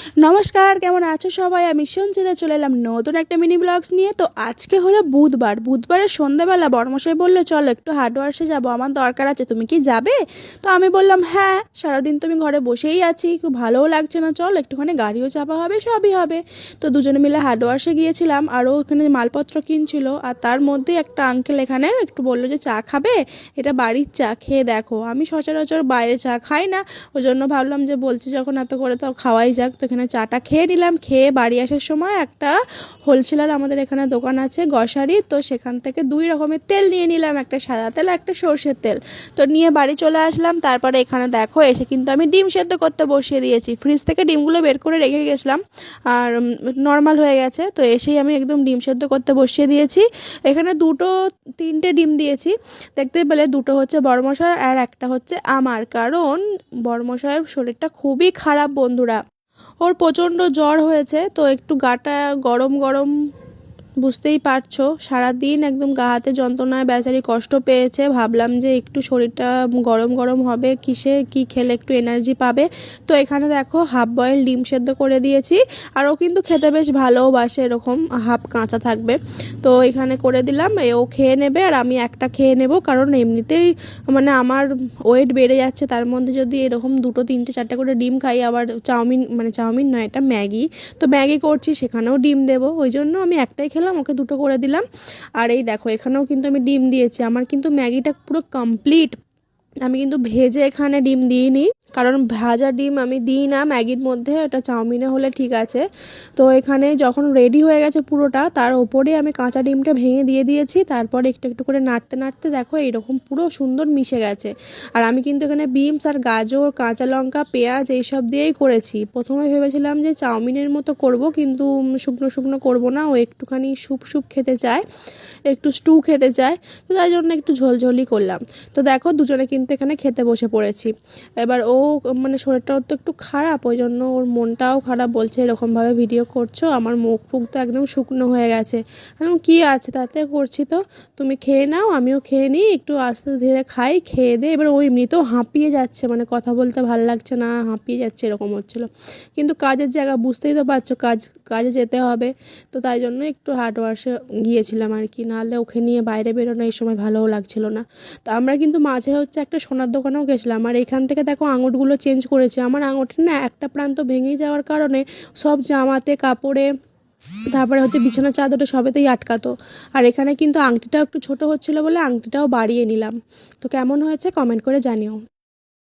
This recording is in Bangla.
নমস্কার, কেমন আছো সবাই? আমি সঞ্চিতা চলে এলাম নতুন একটা মিনি ব্লগস নিয়ে। তো আজকে হলো বুধবারের সন্ধ্যাবেলা বড়মশাই বললো চলো একটু হার্ডওয়ার্সে যাবো, আমার দরকার আছে, তুমি কি যাবে? তো আমি বললাম হ্যাঁ, সারাদিন তুমি ঘরে বসেই আছি, খুব ভালোও লাগছে না, চল একটুখানি গাড়িও চাপা হবে, সবই হবে। তো দুজনে মিলে হার্ডওয়ার্সে গিয়েছিলাম, আরও ওখানে মালপত্র কিনছিল। আর তার মধ্যে একটা আঙ্কেল এখানে একটু বললো যে চা খাবে, এটা বাড়ির চা, খেয়ে দেখো। আমি সচরাচর বাইরে চা খাই না, ওই জন্য ভাবলাম যে বলছি যখন এত করে তো খাওয়াই যাক। তো এখানে চাটা খেয়ে নিলাম। খেয়ে বাড়ি আসার সময় একটা হোলসেলার আমাদের এখানে দোকান আছে গ্রসারি, তো সেখান থেকে 2 রকমের তেল নিয়ে নিলাম, একটা সাদা তেল একটা সর্ষের তেল। তো নিয়ে বাড়ি চলে আসলাম। তারপরে এখানে দেখো এসে কিন্তু আমি ডিম সেদ্ধ করতে বসিয়ে দিয়েছি। ফ্রিজ থেকে ডিমগুলো বের করে রেখে গেছিলাম, আর নর্মাল হয়ে গেছে। তো এসেই আমি একদম ডিম সেদ্ধ করতে বসিয়ে দিয়েছি। এখানে 3টে ডিম দিয়েছি, দেখতে পেলে। 2টো হচ্ছে বড়মশার আর একটা হচ্ছে আমার, কারণ বড়মশাইয়ের শরীরটা খুবই খারাপ বন্ধুরা। ওর প্রচণ্ড জ্বর হয়েছে, তো একটু গাটা গরম গরম, বুঝতেই পারছো। সারাদিন একদম গা হাতে যন্ত্রণায় বেচারি কষ্ট পেয়েছে। ভাবলাম যে একটু শরীরটা গরম গরম হবে, কি খেলে একটু এনার্জি পাবে। তো এখানে দেখো হাফ বয়েল ডিম সেদ্ধ করে দিয়েছি, আর ও কিন্তু খেতে বেশ ভালোবাসে, এরকম হাফ কাঁচা থাকবে। তো এখানে করে দিলাম, ও খেয়ে নেবে আর আমি একটা খেয়ে নেব, কারণ এমনিতেই মানে আমার ওয়েট বেড়ে যাচ্ছে, তার মধ্যে যদি এরকম 2টো 3টে 4টে করে ডিম খাই, আবার চাউমিন নয়, এটা ম্যাগি। তো ম্যাগি করছি, সেখানেও ডিম দেবো, ওই জন্য আমি একটাই খেলাম, ওকে 2টো করে দিলাম। আর এই দেখো এখানেও কিন্তু আমি ডিম দিয়েছি। আমার কিন্তু ম্যাগিটা পুরো কমপ্লিট। আমি কিন্তু ভেজে এখানে ডিম দিইনি, কারণ ভাজা ডিম আমি দিই না ম্যাগির মধ্যে, এটা চাউমিনে হলে ঠিক আছে। তো এখানে যখন রেডি হয়ে গেছে পুরোটা, তার ওপরে আমি কাঁচা ডিমটা ভেঙে দিয়ে দিয়েছি। তারপর একটু একটু করে নাড়তে নাড়তে দেখো এইরকম পুরো সুন্দর মিশে গেছে। আর আমি কিন্তু এখানে বিনস আর গাজর, কাঁচা লঙ্কা, পেঁয়াজ এইসব দিয়েই করেছি। প্রথমে ভেবেছিলাম যে চাউমিনের মতো করব, কিন্তু শুকনো শুকনো করব না, ও একটুখানি স্যুপ খেতে চায়, একটু স্টু খেতে চায়, তো তাই জন্য একটু ঝোলঝোলই করলাম। তো দেখো দুজনে কিন্তু এখানে খেতে বসে পড়েছি। এবার ও মানে শরীরটাও তো একটু খারাপ, ওই জন্য ওর মনটাও খারাপ, বলছে এরকমভাবে ভিডিও করছো, আমার মুখ ফুক তো একদম শুকনো হয়ে গেছে। আমি কী আছে তাতে, করছি তো, তুমি খেয়ে নাও, আমিও খেয়ে নিই, একটু আস্তে ধীরে খাই, খেয়ে দে। এবার ও এমনিতেও হাঁপিয়ে যাচ্ছে, মানে কথা বলতে ভাল লাগছে না, হাঁপিয়ে যাচ্ছে এরকম হচ্ছিলো। কিন্তু কাজের জায়গা বুঝতেই তো পারছো, কাজে যেতে হবে, তো তাই জন্য একটু হার্ডওয়ার্সে গিয়েছিলাম আর কি, নাহলে ওকে নিয়ে বাইরে বেরোনো এই সময় ভালোও লাগছিল না। তো আমরা কিন্তু মাঝে হচ্ছে একটা সোনার দোকানেও গেছিলাম, আর এখান থেকে দেখো আঙুরগুলো চেঞ্জ করেছে। আমার আঙুরটা না একটা প্রান্ত ভেঙে যাওয়ার কারণে সব জামাতে, কাপড়ে, তারপরে হচ্ছে বিছানার চাদরে সবেতেই আটকাতো। আর এখানে কিন্তু আংটিটাও একটু ছোট হচ্ছিলো বলে আংটিটাও বাড়িয়ে নিলাম। তো কেমন হয়েছে কমেন্ট করে জানিও।